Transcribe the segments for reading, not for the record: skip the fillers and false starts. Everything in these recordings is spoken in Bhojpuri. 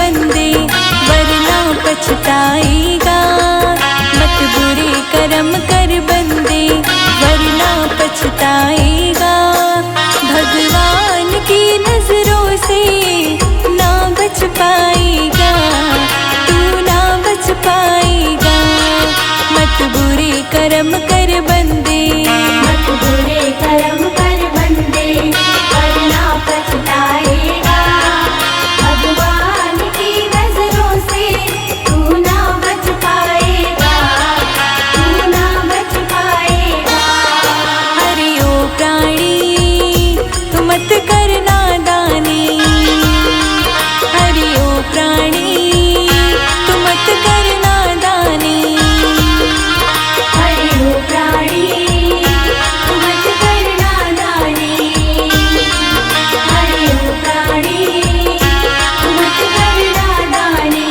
बंदे वरना पछताएगा। मत बुरे कर्म कर बंदे वरना पछताएगा। भगवान की नजरों से ना बच पाएगा, तू ना बच पाएगा। मत बुरे कर्म कर बंदे, मत बुरे कर्म कर बंदे वरना पछताएगा। भगवान की नजरों से तू ना बच पाएगा, तू ना बच पाएगा। अरे ओ प्राणी तू मत कर नादानी, अरे ओ प्राणी तू मत कर नादानी। हरे ओ प्राणी तू मत कर नादानी, हरे ओ प्राणी तू मत कर नादानी।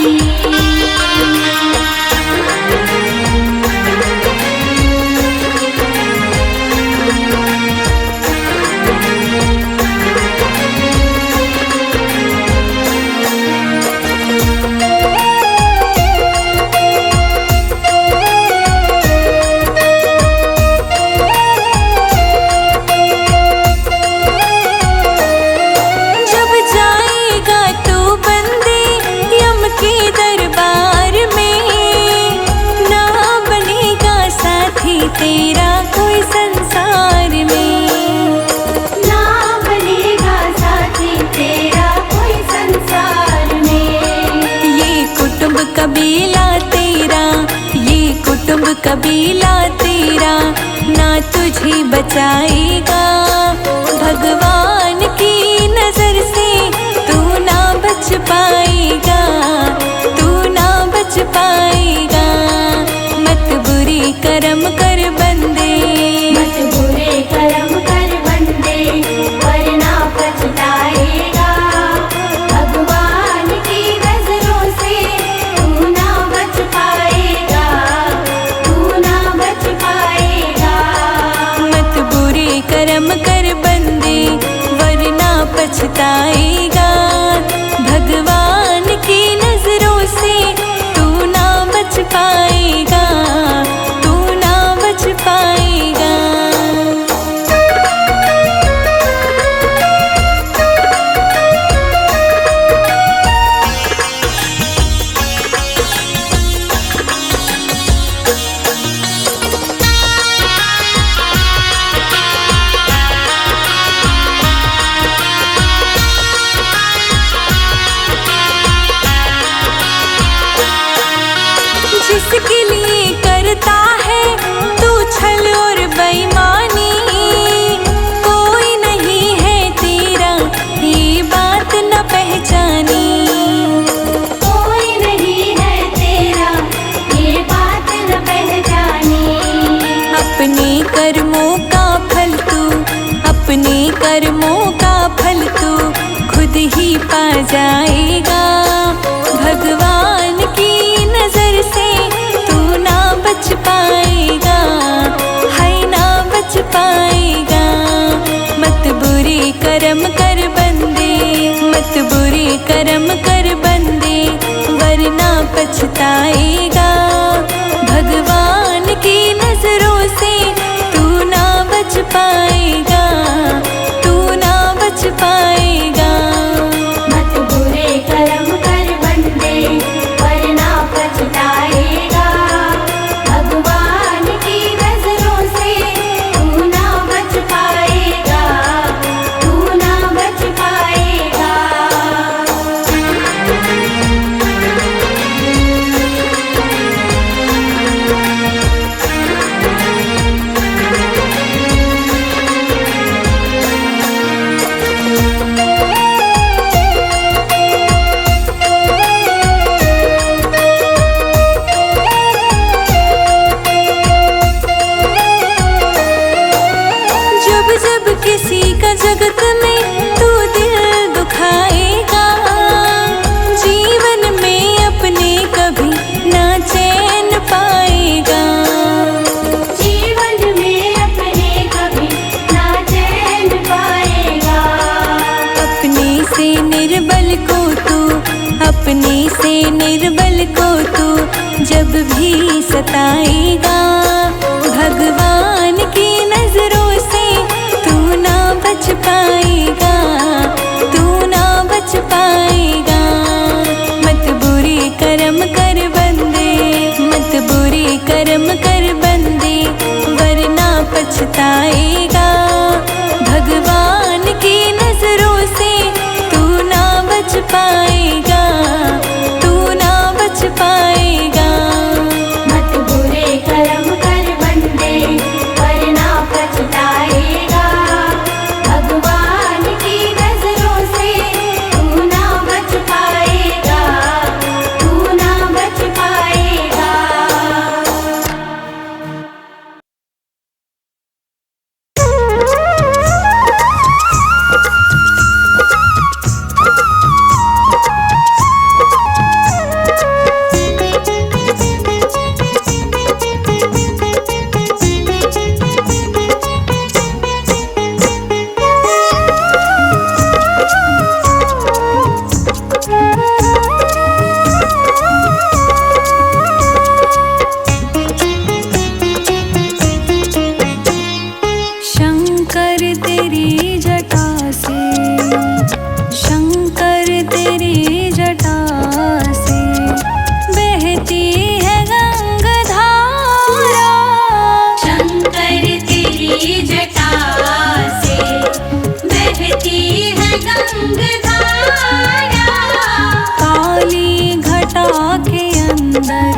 जब जाएगा तू बंदे यम के दरबार में, ना बनेगा साथी तेरा कोई संसार में। ना बनेगा साथी तेरा कोई संसार में। ये कुटुंब कबीला तेरा, ये कुटुंब कबीला तेरा ना तुझे बचाएगा। भगवान की नजर से तू ना बच पाएगा, तू ना बच पाएगा। मत बुरे कर्म कर बंदे, मत बुरे कर्म कर बंदे वरना पछताएगा। भगवान की नजरों से तू ना बच पाएगा, तू ना बच पाएगा। मत बुरे कर्म कर बंदे वरना पछताएगा। भगवान की नजरों से तू ना बच पाएगा, तू ना बच पाएगा। जिसके लिए करता है तू छल और बेईमानी, कोई नहीं है तेरा ये बात न पहचानी। कोई नहीं है तेरा ये बात न पहचानी। अपने कर्मों का फल तू, अपने कर्मों का फल तू खुद ही पा जाएगा। भगवान की नजर से तू ना बच पाएगा, है ना बच पाएगा। मत बुरे कर्म कर बंदे, मत बुरे कर्म कर बंदे वरना पछताएगा। भगवान की नजरों से तू ना बच पाएगा, तू ना बच पाएगा। मत बुरे कर्म कर बंदे वरना पछताएगा। भगवान की नजरों से तू ना बच पाएगा, तू ना बच पाएगा। से निर्बल को तू जब भी सताएगा, भगवान की नजरों से तू ना बच पाएगा, तू ना बच पाएगा। मत बुरे कर्म कर बंदे, मत बुरे कर्म कर बंदे, वरना पछताएगा। भगवान की नजरों से तू ना बच पाएगा, तू ना बच पाएगा। मत बुरे कर्म कर बंदे, वरना पछताएगा। भगवान की नजरों से तू ना बच पाएगा, तू ना बच पाएगा। शंकर तेरी जटा से, शंकर तेरी जटा से बहती है गंगाधारा। शंकर तेरी जटा से बहती है गंगाधारा। काली घटा के अंदर,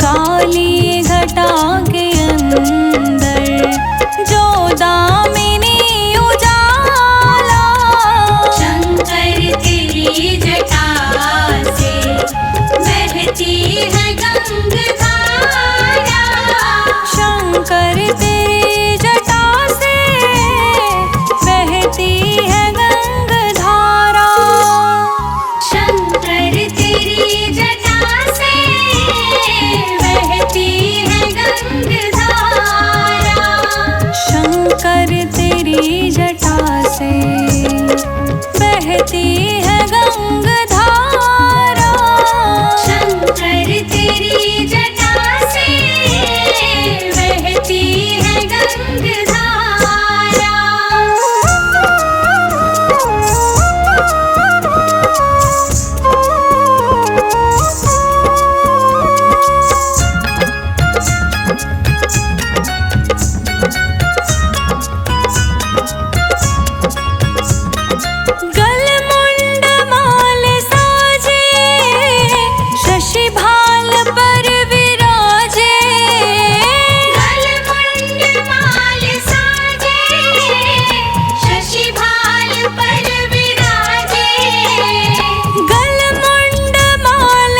काली घटा के अंदर जो दामिनी उजाला। शंकर तेरी जटा से बहती है गंगाधारा। शंकर तेरी जटा से बहती है गंगाधारा। शंकर तेरी जटा से बहती है गंगाधारा। शंकर तेरी जटा से बहती है गंगाधारा। शंकर तेरी जटा से बहती है गंगाधारा। गलमुंड माल साजे, शशि भाल पर विराजे। गलमुंड माल साजे, शशि भाल पर विराजे। गलमुंड माल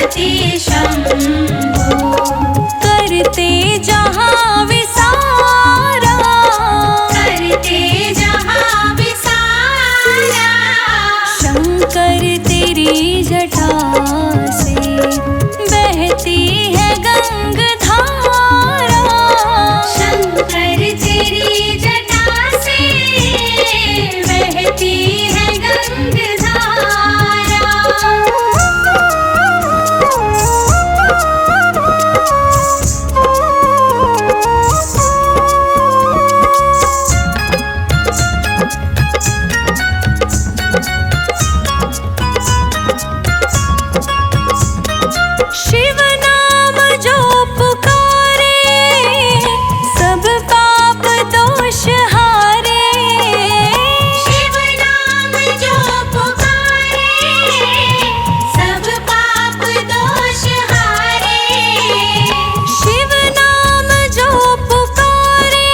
पति शंभु करते जहाँ विसारा, करते जहाँ विसारा। शंकर तेरी जटा से बहती है गंगधारा। शंकर तेरी जटा से बहती है गंगधारा। शिव नाम जो पुकारे, सब पाप दोष हारे। शिव नाम जो पुकारे, सब पाप दोष हारे। शिव नाम जो पुकारे,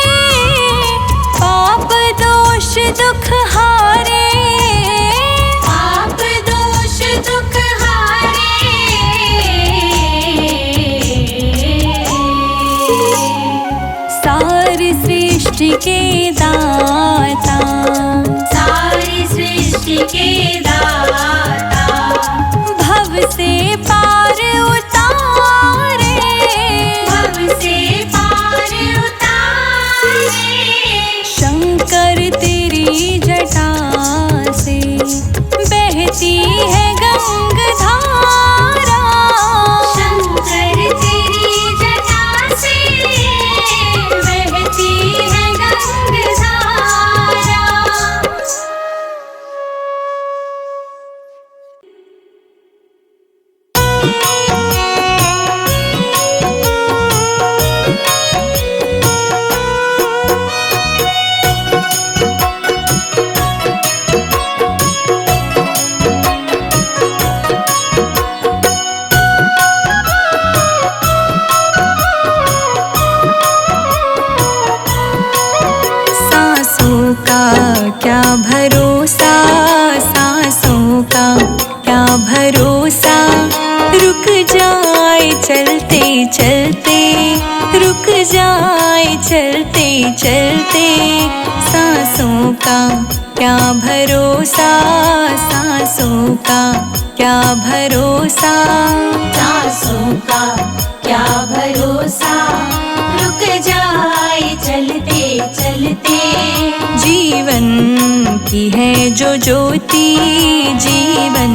पाप दोष दुख हारे। पाप दोष दुख हारे। सारी सृष्टि के दाता, सारी सृष्टि के दाता, भव से पार उतारे। भव से पार उतारे। शंकर तेरी जटा से बहती है गंगधारा। शंकर तेरी जटा से बहती है गंगधारा। सांसों का क्या भरोसा, सांसों का क्या भरोसा। रुक जाए चलते चलते, रुक जाए चलते चलते। सांसों का क्या भरोसा, सांसों का क्या भरोसा। सांसों का क्या भरोसा, रुक जाए चलते चलते। जीवन की है जो ज्योति, जीवन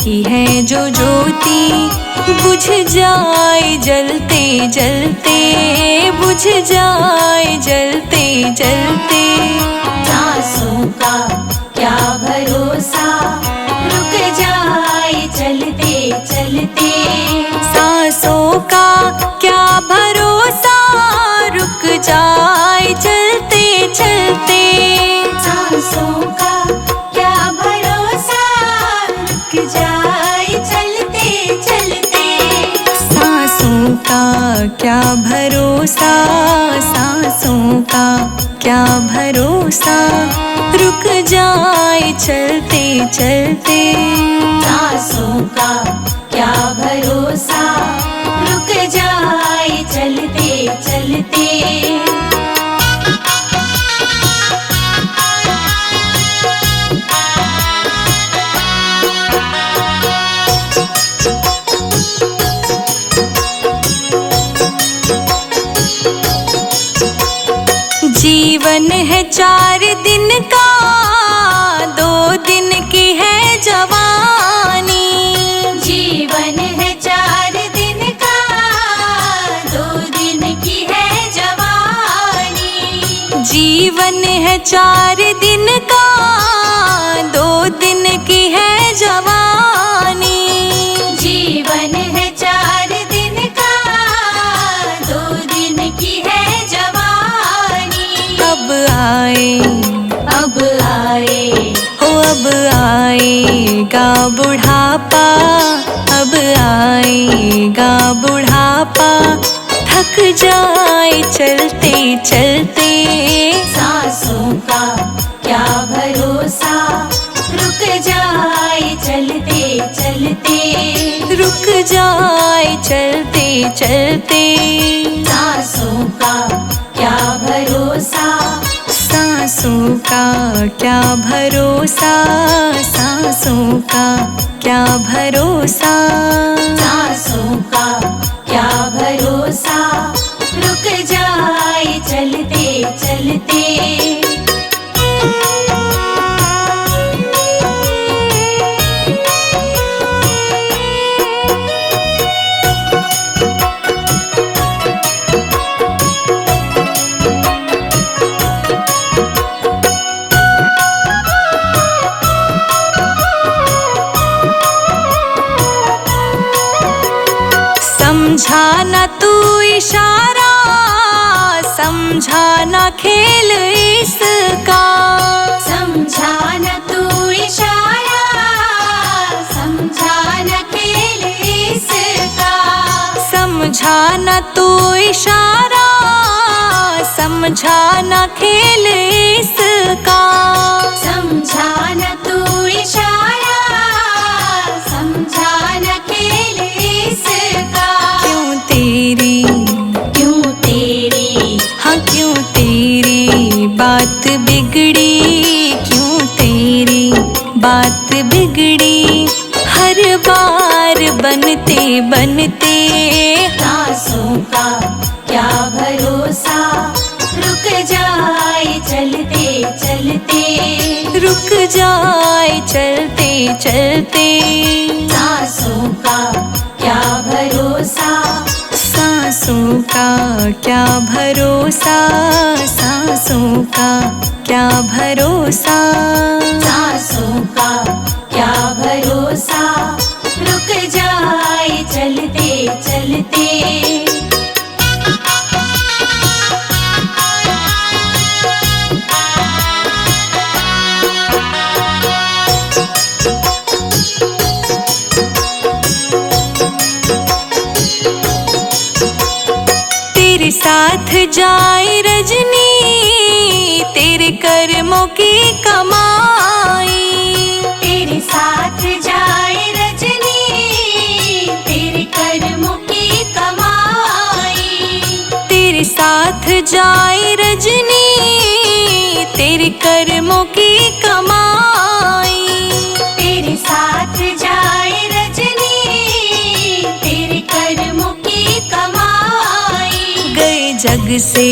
की है जो ज्योति। बुझ जाए जलते जलते, बुझ जाए जलते जलते। सांसों का क्या भरोसा, रुक जाए चलते चलते। सांसों का क्या भरोसा, रुक जाए चलते चलते। सांसों का क्या भरोसा, रुक जाए चलते चलते। सांसों का क्या भरोसा, सांसों का क्या भरोसा। रुक जाए चलते चलते। सांसों का क्या भरोसा, रुक जाए चलते चलते। जीवन है 4 दिन का, 2 दिन की है जवानी। जीवन है 4 दिन का, 2 दिन की है जवानी। जीवन है 4 दिन का, 2 दिन की है जवानी। जीवन है 4 दिन का, 2 दिन की है जवानी। अब आए, अब आए, हो अब आएगा बुढ़ापा, अब आएगा बुढ़ापा। थक जाए चलते चलते। सांसों का क्या भरोसा, रुक जाए चलते चलते, रुक जाए चलते चलते। सांसों का क्या भरोसा, सांसों का क्या भरोसा, सांसों का क्या भरोसा। सांसों का क्या भरोसा, रुक जाए चलते चलते। समझा न तू इशारा, समझा न खेल इसका। समझा न तू इशारा, समझा न खेल इसका। समझा न तू इशारा, समझा न खेल इसका। समझा न तू इशारा, समझा न खेल इसका। क्यों तेरी, क्यों तेरी, हाँ क्यों तेरी बात बिगड़ी, क्यों तेरी बात बिगड़ी। हर बार बनते बनते। सांसों का क्या भरोसा, रुक जाए चलते चलते। रुक जाए चलते चलते। सांसों का क्या भरोसा, सांसों का क्या भरोसा, सांसों का क्या भरोसा। सांसों का क्या भरोसा, रुक जाए चलते चलते। तेरे साथ जाए रजनी, तेरे कर्मों की कमाई। तेरे साथ जाए रजनी, तेरे कर्मों की कमाई। तेरे साथ जाए रजनी, तेरे कर्मों की कमाई। तेरे साथ जाए रजनी, तेरे कर्मों की कमाई। गए जग से,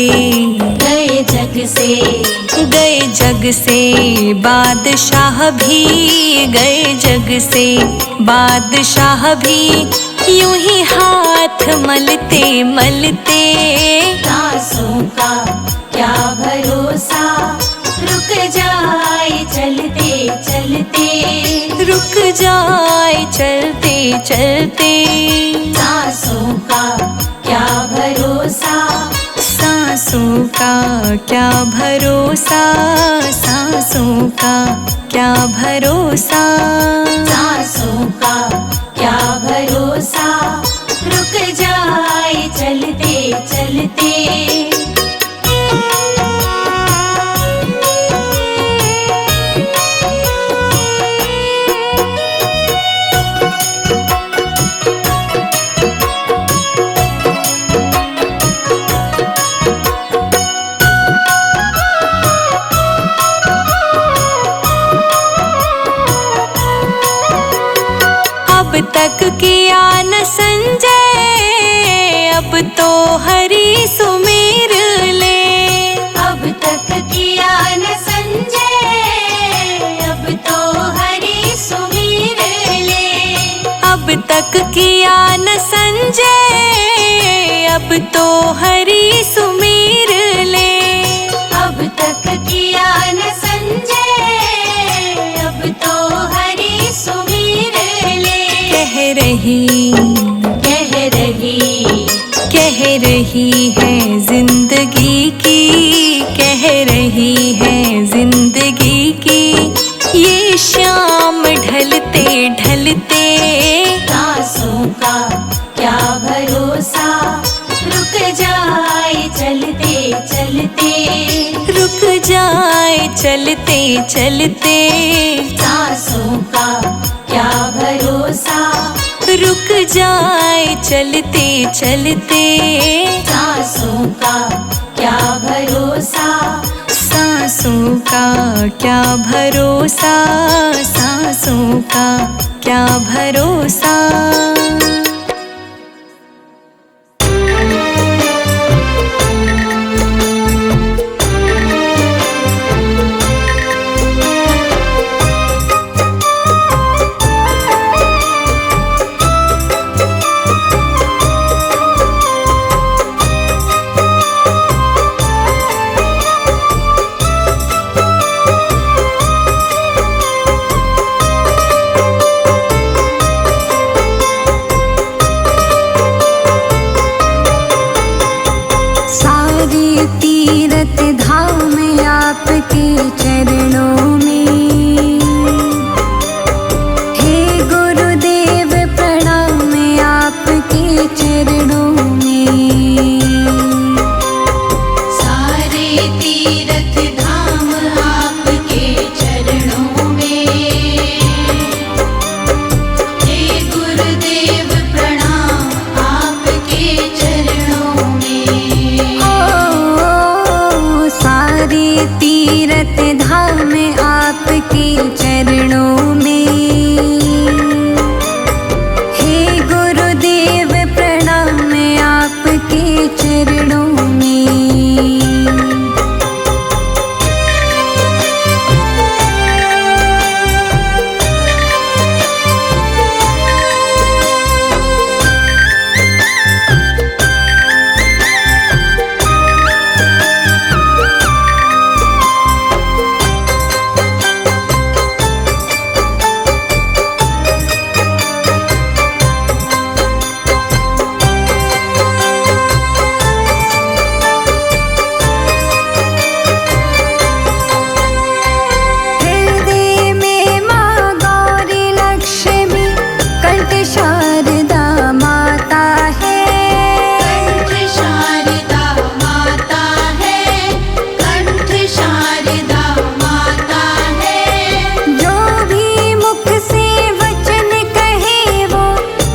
गए जग से, गए जग से बादशाह भी, गए जग से बादशाह भी। यूं ही हाथ मलते मलते। सांसों का क्या भरोसा, रुक जाए चलते चलते। रुक जाए चलते चलते। सांसों का क्या भरोसा, सांसों का क्या भरोसा, सांसों का क्या भरोसा। सांसों का क्या भरोसा, रुक जाए चलते चलते। अब तक किया न संजय, अब तो हरि सुमेर ले। अब तक किया न संजय, अब तो हरि सुमीर ले। अब तक किया न संजय, अब तो हरि सुमेर ले। अब तक किया न संजय, अब तो हरि सुमीर ले। कह रही, कह रही, कह रही है जिंदगी की, कह रही है जिंदगी की। ये शाम ढलते ढलते। सांसों का क्या भरोसा, रुक जाए चलते चलते। रुक जाए चलते चलते सांसों का क्या भरोसा, रुक जाए चलते चलते सांसों का क्या भरोसा, सांसों का क्या भरोसा, सांसों का क्या भरोसा। तीरथ धाम आपके चरणों में, हे गुरुदेव प्रणाम आपके चरणों में। सारे तीरथ धाम आपके चरणों में, हे गुरुदेव प्रणाम आपके चरणों में। सारे तीरथ धाम आपके चरणों में, हे गुरुदेव प्रणाम आपके चरणों में।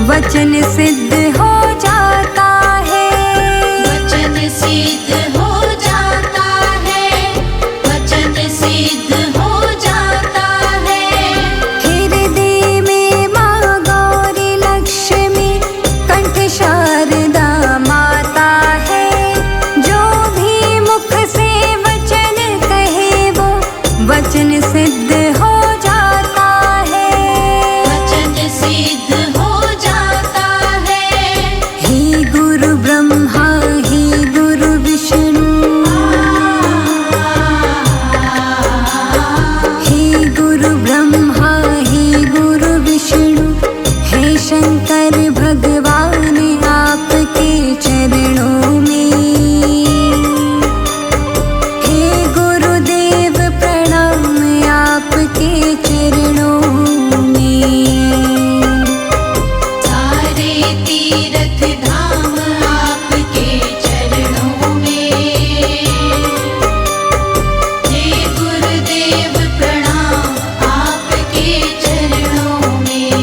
वचन सिद्ध हो जाता है, वचन सिद्ध हो जाता है, वचन सिद्ध हो जाता है। हृदय में माँ गौरी लक्ष्मी कंठ शारदा माता है। जो भी मुख से वचन कहे वो वचन सिद्ध हो जाता है, वचन सिद्ध हो ब्रह्मा हे गुरु विष्णु, हे गुरु ब्रह्मा हे गुरु विष्णु, हे शंकर भगवान आपके चरणों में, हे गुरुदेव प्रणाम आपके चरणों में। सारे तीरथ धाम आपके चरणों में, हे गुरुदेव प्रणाम आपके चरणों में।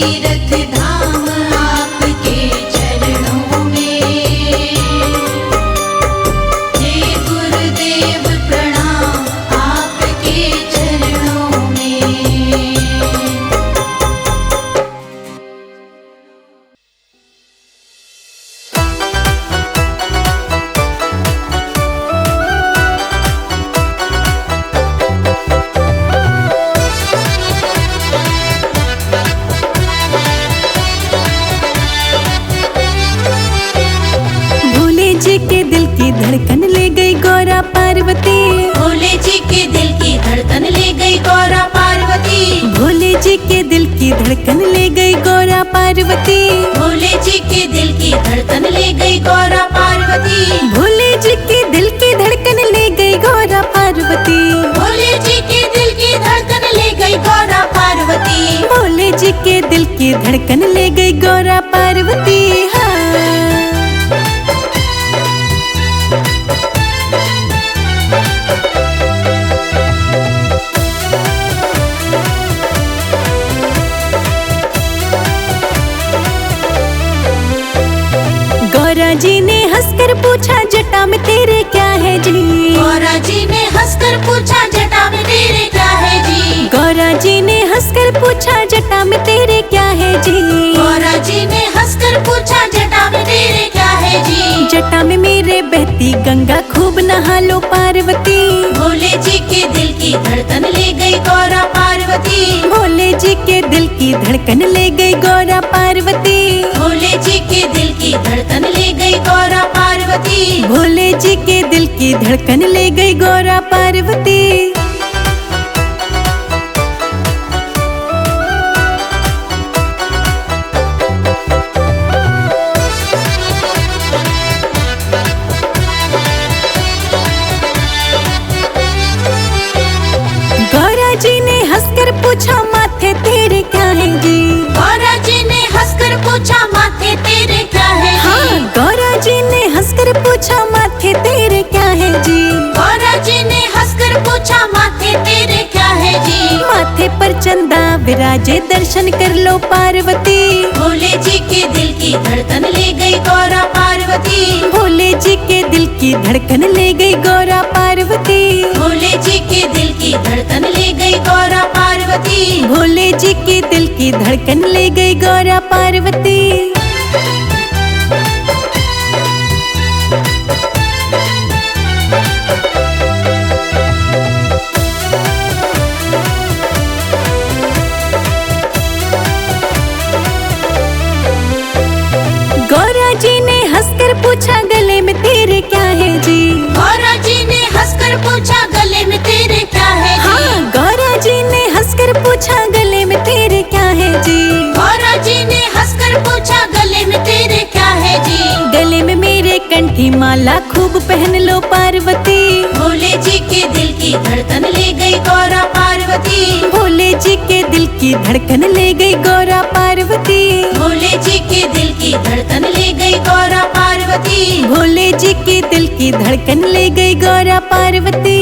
तीर्थ धाम आपके चरणों में। जय गुरुदेव प्रणाम आपके चरणों में। भोले जी के दिल की धड़कन ले गई गौरा पार्वती। भोले जी के दिल की धड़कन ले गई गौरा पार्वती। भोले जी के दिल की धड़कन ले गई गौरा पार्वती। भोले जी के दिल की धड़कन ले गई गौरा पार्वती। भोले जी के दिल की धड़कन ले गई गौरा पार्वती। भोले जी के दिल की धड़कन ले गई गौरा पार्वती। भोले जी के दिल की धड़कन ले गई गौरा पार्वती। हाँ। गौरा जी ने हंसकर पूछा जटा में तेरे क्या है जी। गौरा जी ने हंसकर पूछा जटा में तेरे क्या है जी। गौरा जी ने हंसकर पूछा जटा में तेरे क्या है जी। गौरा जी ने हंसकर पूछा जटा में तेरे क्या है जी। जटा में मेरे बहती गंगा खूब नहा लो पार्वती। भोले जी के दिल की धड़कन ले गई गौरा पार्वती। भोले जी के दिल की धड़कन ले गई गौरा पार्वती। भोले जी के दिल की धड़कन ले गई गौरा पार्वती। भोले जी के दिल की धड़कन ले गई गौरा पार्वती। गौरा जी ने हंसकर पूछा माथे तेरे क्या है जी। गौरा जी ने हंसकर पूछा माथे तेरे क्या है जी। हाँ, गौरा जी ने हंसकर पूछा माथे तेरे क्या है जी। गौरा जी ने हंसकर पूछा माथे तेरे क्या है जी। माथे पर चंदा विराजे दर्शन कर लो पार्वती। भोले जी के दिल की धड़कन ले गई गौरा पार्वती। भोले जी के दिल की धड़कन ले गई गौरा पार्वती। भोले जी के दिल की धड़कन ले गई गौरा पार्वती। भोले जी के दिल की धड़कन ले गई गौरा पार्वती। गौरा जी ने हंसकर पूछा गले में तेरे क्या है जी। गौरा जी ने हंसकर पूछा गले में तेरे क्या है जी। हाँ, गौरा जी ने हंसकर पूछा गले में तेरे क्या है जी। गौरा जी ने हंसकर पूछा गले में तेरे क्या है जी। गले में मेरे कंठी माला खूब पहन लो पार्वती। भोले जी के दिल की धड़कन ले गई गौरा पार्वती। भोले जी के दिल की धड़कन ले गई गौरा पार्वती। भोले जी के दिल की धड़कन ले गई गौरा पार्वती। भोले जी के दिल की धड़कन ले गई गौरा पार्वती।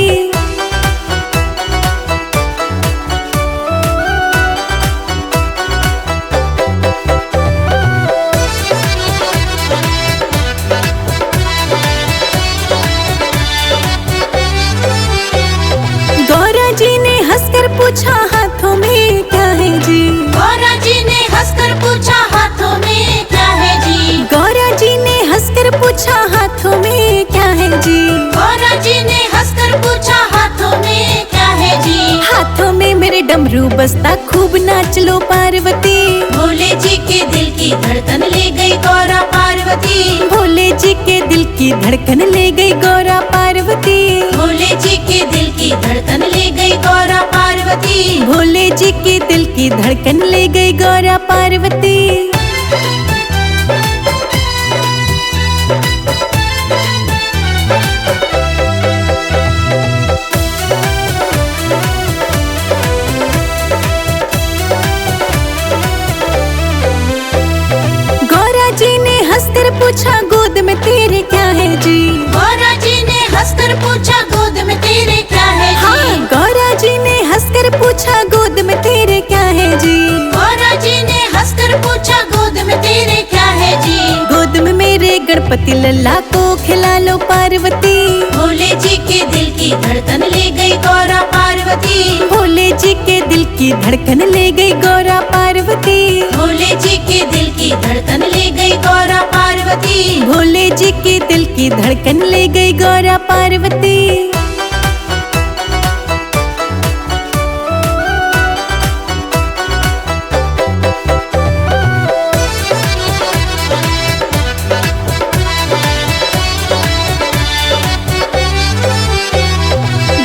गौरा जी ने हंसकर पूछा हाथों में क्या है जी। गौरा जी ने हंसकर पूछा हाथों में क्या है जी। गौरा जी ने हंसकर पूछा हाथों में क्या है जी। गौरा जी ने हंसकर पूछा हाथों में क्या है जी। हाथों में मेरे डमरू बसता खूब नाच लो पार्वती। भोले जी के दिल की धड़कन ले गई गौरा पार्वती। भोले जी के दिल की धड़कन ले गई गौरा पार्वती। भोले जी के दिल की धड़कन ले गई गौरा पार्वती। भोले जी के दिल की धड़कन ले गई गौरा पार्वती। पूछा गोद में तेरे क्या है जी। गौरा जी ने हंसकर पूछा गोद में तेरे क्या है जी। हाँ, गौरा जी ने हंसकर पूछा गोद में तेरे क्या है जी। गौरा जी ने हंसकर पति लल्ला को खिला लो पार्वती। भोले जी के दिल की धड़कन ले गई गौरा पार्वती। भोले जी के दिल की धड़कन ले गई गौरा पार्वती। भोले जी के दिल की धड़कन ले गई गौरा पार्वती। भोले जी के दिल की धड़कन ले गई गौरा पार्वती।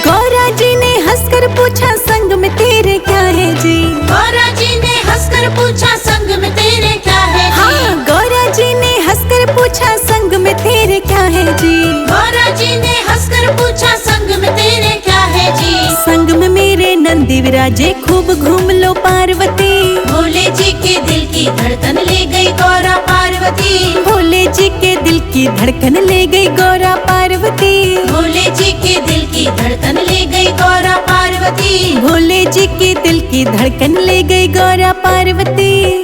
गौरा जी ने हंसकर पूछा संग में तेरे क्या है जी। गौरा जी ने हंसकर पूछा संग में तेरे क्या है जी। हाँ, गौरा जी ने हंसकर पूछा संग में तेरे क्या है जी। गौरा जी ने हंसकर पूछा संग में तेरे क्या है जी। संग में मेरे नंदी विराजे खूब घूम लो पार्वती। भोले जी के दिल की धड़कन ले गई गौरा पार्वती। भोले जी के दिल की धड़कन ले गई गौरा पार्वती। भोले जी के दिल की धड़कन ले गई गौरा पार्वती। भोले जी के दिल की धड़कन ले गई गौरा पार्वती।